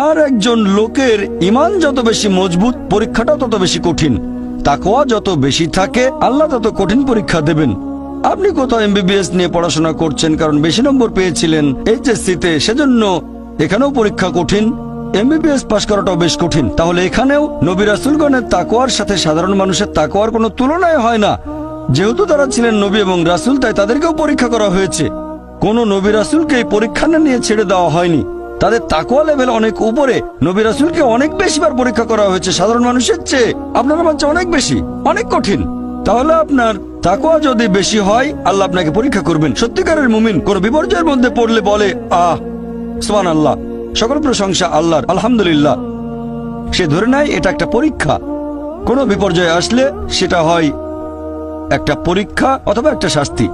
আর একজন লোকের ঈমান যত বেশি মজবুত, পরীক্ষাটাও তত বেশি কঠিন। তাকওয়া যত বেশি থাকে, আল্লাহ তত কঠিন পরীক্ষা দেবেন। আপনি কোথাও এমবিবিএস নিয়ে পড়াশোনা করছেন, কারণ বেশি নম্বর পেয়েছিলেন এইচএসসিতে, সেজন্য এখানেও পরীক্ষা কঠিন। এমবিবিএস পাশ করাটাও বেশ কঠিন। তাহলে এখানেও নবী রাসূলগণের তাকওয়ার সাথে সাধারণ মানুষের তাকওয়ার কোনো তুলনায় হয় না। যেহেতু তারা ছিলেন নবী এবং রাসূল, তাই তাদেরকেও পরীক্ষা করা হয়েছে। কোন নবী রাসূলকে এই পরীক্ষা না নিয়ে ছেড়ে দেওয়া হয়নি। তাদের তাকওয়া লেভেল অনেক উপরে। নবী রাসূলকে অনেক বেশিবার পরীক্ষা করা হয়েছে সাধারণ মানুষের চেয়ে। আপনার মাঝে অনেক বেশি, অনেক কঠিন। তাহলে আপনার তাকওয়া যদি বেশি হয়, আল্লাহ আপনাকে পরীক্ষা করবেন। সত্যিকারের মুমিন কোন বিপর্যয়ের মধ্যে পড়লে বলে, সুবহানাল্লাহ, সকল প্রশংসা আল্লাহর, আলহামদুলিল্লাহ। সে ধরে নেয় এটা একটা পরীক্ষা। কোনো বিপর্যয় আসলে সেটা হয় একটা পরীক্ষা অথবা একটা শাস্তি।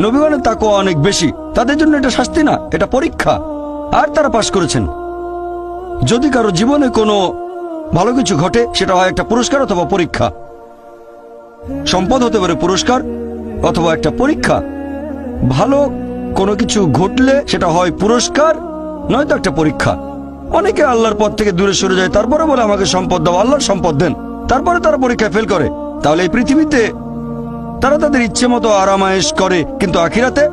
নবীগণের তাকওয়া অনেক বেশি, তাদের জন্য এটা শাস্তি না, এটা পরীক্ষা। আর তারা পাশ করেছেন। যদি কারো জীবনে কোনো ভালো কিছু ঘটে, সেটা হয় একটা পুরস্কার অথবা পরীক্ষা। সম্পদ হতে পারে পুরস্কার অথবা একটা পরীক্ষা। ভালো কোনো কিছু ঘটলে সেটা হয় পুরস্কার, নয়তো একটা পরীক্ষা। অনেকে আল্লাহর পথ থেকে দূরে সরে যায়, তারপরে বলে আমাকে সম্পদ দাও, আল্লাহর সম্পদ দেন। তারপরে তারা পরীক্ষায় ফেল করে। তাহলে এই পৃথিবীতে তারা তাদের ইচ্ছে মতো আরামায়েশ করে, কিন্তু আখিরাতে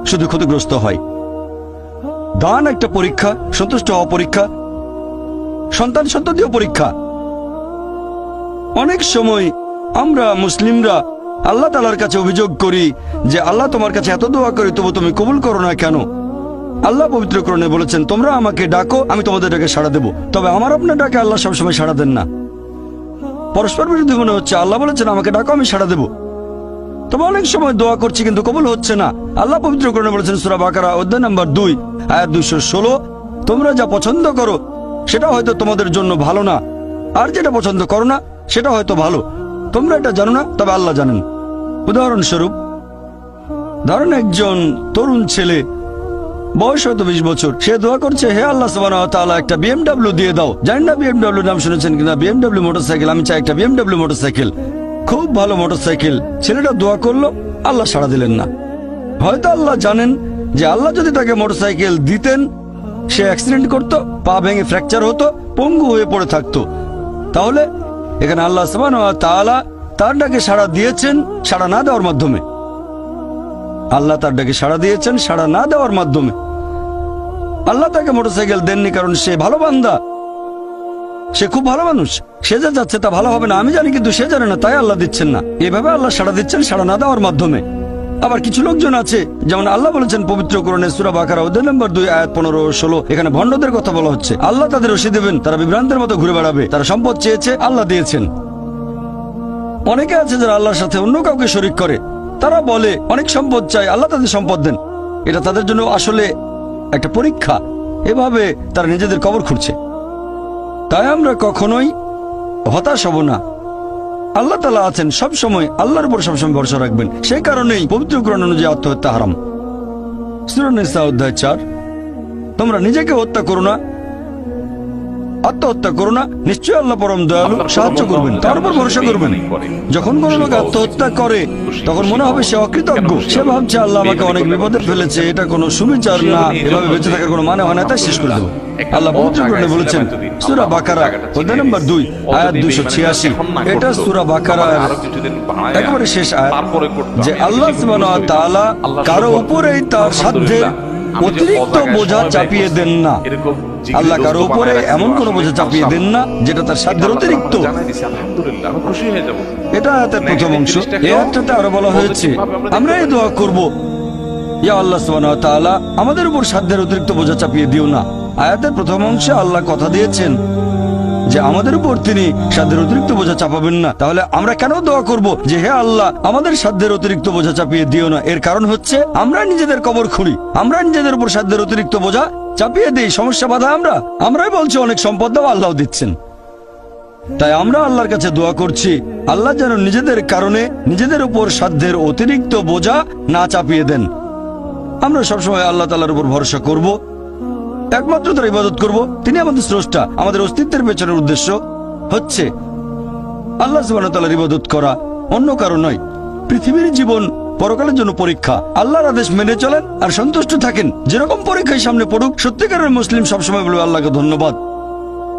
শুধু ক্ষতিগ্রস্ত হয়। দান একটা পরীক্ষা, সন্তুষ্ট হওয়া পরীক্ষা, সন্তান সন্ততিও পরীক্ষা। অনেক সময় আমরা মুসলিমরা আল্লাহ তাআলার কাছে অভিযোগ করি যে আল্লাহ, তোমার কাছে এত দোয়া করি, তবু তুমি কবুল করো না কেন? আল্লাহ পবিত্র কোরআনে বলেছেন, তোমরা আমাকে ডাকো, আমি তোমাদের ডাকে সাড়া দেব। তবে আমার আপনার ডাকে আল্লাহ সবসময় সাড়া দেন না। পরস্পর বিরোধী মনে হচ্ছে। আল্লাহ বলেছেন আমাকে ডাকো, আমি সাড়া দেব। তবে অনেক সময় দোয়া করছি কিন্তু কবুল হচ্ছে না। আল্লাহ পবিত্র কোরআনে বলেছেন সূরা বাকারা অধ্যায় নম্বর 2 আয়াত 216, তোমরা যা পছন্দ করো সেটা হয়তো তোমাদের জন্য ভালো না, আর যেটা পছন্দ করো না সেটা হয়তো ভালো। তোমরা এটা জানো না, তবে আল্লাহ জানেন। উদাহরণস্বরূপ, ধরেন একজন তরুণ ছেলে, বয়স হয়তো 20 বছর, সে দোয়া করছে, হে আল্লাহ সুবহানাহু ওয়া তাআলা, একটা বিএমডব্লিউ দিয়ে দাও। জানেন না বিএমডব্লিউ নাম শুনেছেন কিনা? BMW motorcycle. আমি চাই একটা বিএমডব্লিউ মোটরসাইকেল, খুব ভালো মোটরসাইকেল। ছেলেটা দোয়া করলো, আল্লাহ সাড়া দিলেন না। হয়তো আল্লাহ জানেন যে আল্লাহ যদি তাকে মোটরসাইকেল দিতেন, সে অ্যাক্সিডেন্ট করত, পা ভেঙে ফ্র্যাকচার হতো, পঙ্গু হয়ে পড়ে থাকতো। তাহলে এখানে আল্লাহ সুবহানাহু ওয়া তাআলা তার ডাকে সাড়া দিয়েছেন সাড়া না দেওয়ার মাধ্যমে। আল্লাহ তার ডাকে সাড়া দিয়েছেন সাড়া না দেওয়ার মাধ্যমে। আল্লাহ তাকে মোটরসাইকেল দেননি কারণ সে ভালো বান্দা, সে খুব ভালো মানুষ, সে যা যাচ্ছে তা ভালো হবে না আমি জানি, কিন্তু সে জানে না, তাই আল্লাহ দিচ্ছেন না। এভাবে আল্লাহ সাড়া দিচ্ছেন সাড়া না দেওয়ার মাধ্যমে। আবার কিছু লোকজন আছে, যেমন আল্লাহ বলেছেন পবিত্র কোরআনে সূরা বাকারা অধ্যায় নম্বর 2 আয়াত 15-16, এখানে ভণ্ডদের কথা বলা হচ্ছে। আল্লাহ তাদের রশি দেবেন, তারা বিভ্রান্তের মতো ঘুরে বেড়াবে। তারা সম্পদ চেয়েছে, আল্লাহ দিয়েছেন। অনেকে আছে যারা আল্লাহর সাথে অন্য কাউকে শরীক করে। তারা বলে অনেক সম্পদ চাই, আল্লাহ তাদের সম্পদ দেন। এটা তাদের জন্য আসলে একটা পরীক্ষা। এভাবে তারা নিজেদের কবর খুঁড়ছে। তাই আমরা কখনোই হতাশ হব না। আল্লাহ তাআলা আছেন সব সময়, আল্লাহর উপর সবসময় ভরসা রাখবেন। সেই কারণেই পবিত্র কোরআন অনুযায়ী আত্মহত্যা হারাম। সূরা নিসা অধ্যায় 4, তোমরা নিজেকে হত্যা করো না, আত্মহত্যা করো না, নিশ্চয়ই আল্লাহ পরম দয়ালু, সাহায্য করবেন, তার উপর ভরসা করবেন। যখন কোনো লোক আত্মহত্যা করে তখন মনে হবে সে অকৃতজ্ঞ। সে ভাবছে আল্লাহ আমাকে অনেক বিপদে ফেলেছে, এটা কোনো সুবিচার না, এভাবে বেঁচে থাকার কোনো মানে হয় না, তাই শেষ করে দেবো। আল্লাহ পবিত্র কোরআনে বলেছেন সূরা বাকারা অধ্যায় নম্বর 2 আয়াত 286, এটা সূরা বাকারার একেবারে শেষ আয়াত, যে আল্লাহ সুবহানাহু ওয়া তাআলা কারো উপরেই তার সাধ্যের অতিরিক্ত বোঝা চাপিয়ে দেন না। আল্লাহ কারো উপরে এমন কোন বোঝা চাপিয়ে দেন না যেটা তার সাধ্যের অতিরিক্ত। এটা আয়াতের প্রথম অংশ। এই আয়াতটাতে আরো বলা হয়েছে আমরা এই দোয়া করব, ইয়া আল্লাহ সুবহানাহু ওয়া তাআলা আমাদের উপর সাধ্যের অতিরিক্ত বোঝা চাপিয়ে দিও না। আয়াতের প্রথম অংশে আল্লাহ কথা দিয়েছেন যে আমাদের উপর তিনি সাধ্যের অতিরিক্ত বোঝা চাপাবেন না। তাহলে আমরা কেন দোয়া করব যে হে আল্লাহ আমাদের সাধ্যের অতিরিক্ত বোঝা চাপিয়ে দিও না? এর কারণ হচ্ছে আমরা নিজেদের কবর খুঁড়ি, আমরা নিজেদের উপর সাধ্যের অতিরিক্ত বোঝা চাপিয়ে দিই, সমস্যা বাধা আমরাই বলছি অনেক সম্পদ দাও, আল্লাহ দিচ্ছেন। তাই আমরা আল্লাহর কাছে দোয়া করছি আল্লাহ যেন নিজেদের কারণে নিজেদের উপর সাধ্যের অতিরিক্ত বোঝা না চাপিয়ে দেন। আমরা সবসময় আল্লাহ তাআলার উপর ভরসা করব, একমাত্র তার ইবাদত করব। তিনি আমাদের স্রষ্টা, আমাদের অস্তিত্বের পেছনের উদ্দেশ্য হচ্ছে আল্লাহ সুবহানাহু ওয়া তাআলার ইবাদত করা, অন্য কারো নয়। পৃথিবীর জীবন পরকালের জন্য পরীক্ষা। আল্লাহর আদেশ মেনে চলেন আর সন্তুষ্ট থাকেন। যেরকম পরীক্ষায় সামনে পড়ুক, সত্যিকারের মুসলিম সবসময় বলবে আল্লাহকে ধন্যবাদ,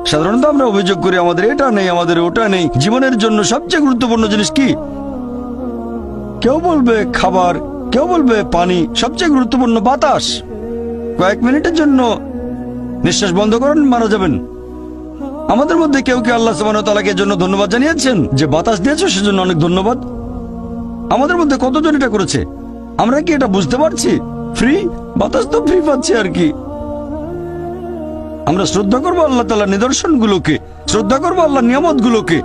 সাধারণত আমরা অভিযোগ করি আমাদের এটা নেই, আমাদের ওটা নেই। জীবনের জন্য সবচেয়ে গুরুত্বপূর্ণ জিনিস কি? কেউ বলবে খাবার, কেউ বলবে পানি, সবচেয়ে গুরুত্বপূর্ণ বাতাস। কয়েক মিনিটের জন্য নিঃশ্বাস বন্ধ করেন, মারা যাবেন। আমাদের মধ্যে কেউ কেউ আল্লাহ সুবহানাহু ওয়া তাআলাকে এর জন্য ধন্যবাদ জানিয়েছেন যে বাতাস দিয়েছো, সেজন্য অনেক ধন্যবাদ। আমাদের মধ্যে কতজন এটা করেছে? আমরা কি এটা বুঝতে পারছি? ফ্রি বাতাস তো ফ্রি পাচ্ছি আর কি। আমরা শ্রদ্ধা করবো আল্লাহ তাআলার নিদর্শনগুলোকে, শ্রদ্ধা করবো আল্লাহর নিয়ামতগুলোকে।